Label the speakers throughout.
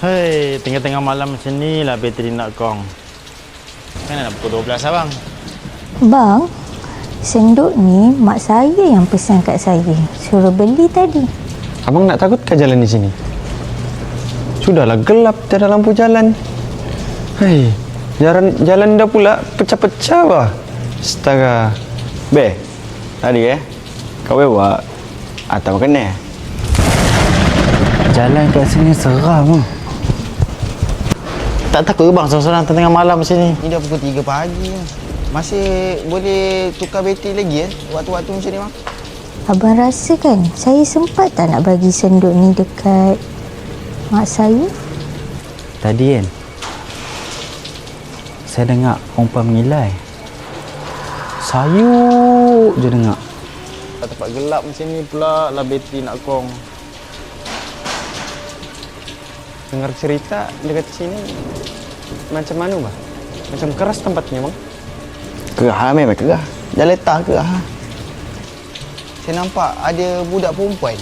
Speaker 1: Hei, tengah-tengah malam macam ni lah bateri nak kong. Kan nak pukul 12 abang.
Speaker 2: Bang, senduk ni mak saya yang pesan kat saya. Suruh beli tadi.
Speaker 3: Abang nak takutkah jalan di sini? Sudahlah gelap, tiada lampu jalan. Hei, jalan dah pula pecah-pecah bah. Astaga. Be, tadi kau bawa atau kena?
Speaker 1: Jalan kat sini seram. Tak takut ke bang seorang-seorang tengah malam macam ni?
Speaker 4: Ni dah pukul 3 pagi. Masih boleh tukar bateri lagi waktu-waktu macam ni bang?
Speaker 2: Abang rasa kan saya sempat tak nak bagi senduk ni dekat mak saya?
Speaker 1: Tadi kan, saya dengar perempuan mengilai. Sayuk je dengar. Tempat gelap macam ni pula lah bateri nak kong.
Speaker 3: Dengar cerita dekat sini macam mana bah? Macam keras tempatnya bang?
Speaker 4: Kerah memang kerah. Dah letak kerah. Saya nampak ada budak perempuan.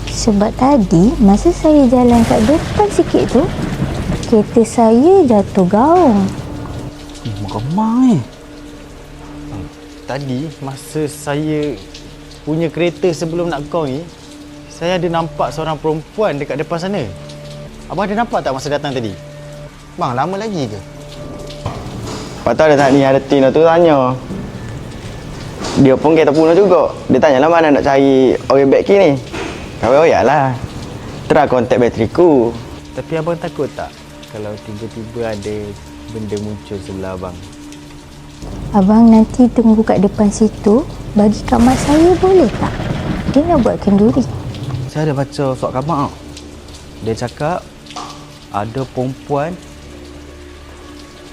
Speaker 2: Sebab tadi masa saya jalan kat depan sikit tu, kereta saya jatuh gaung.
Speaker 1: Meremang Tadi masa saya punya kereta sebelum nak kong ni, saya ada nampak seorang perempuan dekat depan sana. Abang ada nampak tak masa datang tadi?
Speaker 4: Bang, lama lagi ke?
Speaker 3: Patut dia tak ni ada Tino tu tanya. Dia pun kereta puno juga. Dia tanya lah mana nak cari orang back ni. Kau lah. Try kontak bateriku.
Speaker 1: Tapi abang takut tak kalau tiba-tiba ada benda muncul sebelah abang?
Speaker 2: Abang nanti tunggu kat depan situ, bagi kat mak saya boleh tak? Dia nak buat kenduri.
Speaker 1: Saya ada baca surat khabar tau. Dia cakap ada perempuan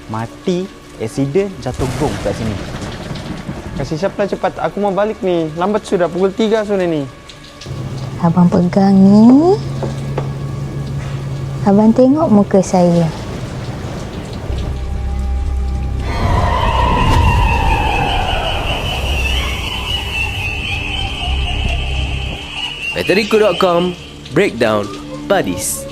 Speaker 1: mati, aksiden, jatuh gong kat sini.
Speaker 3: Kasih siaplah cepat. Aku mau balik ni. Lambat sudah. Pukul 3 sudah ni.
Speaker 2: Abang pegang ni. Abang tengok muka saya.
Speaker 5: Bateriku.com Breakdown Buddies.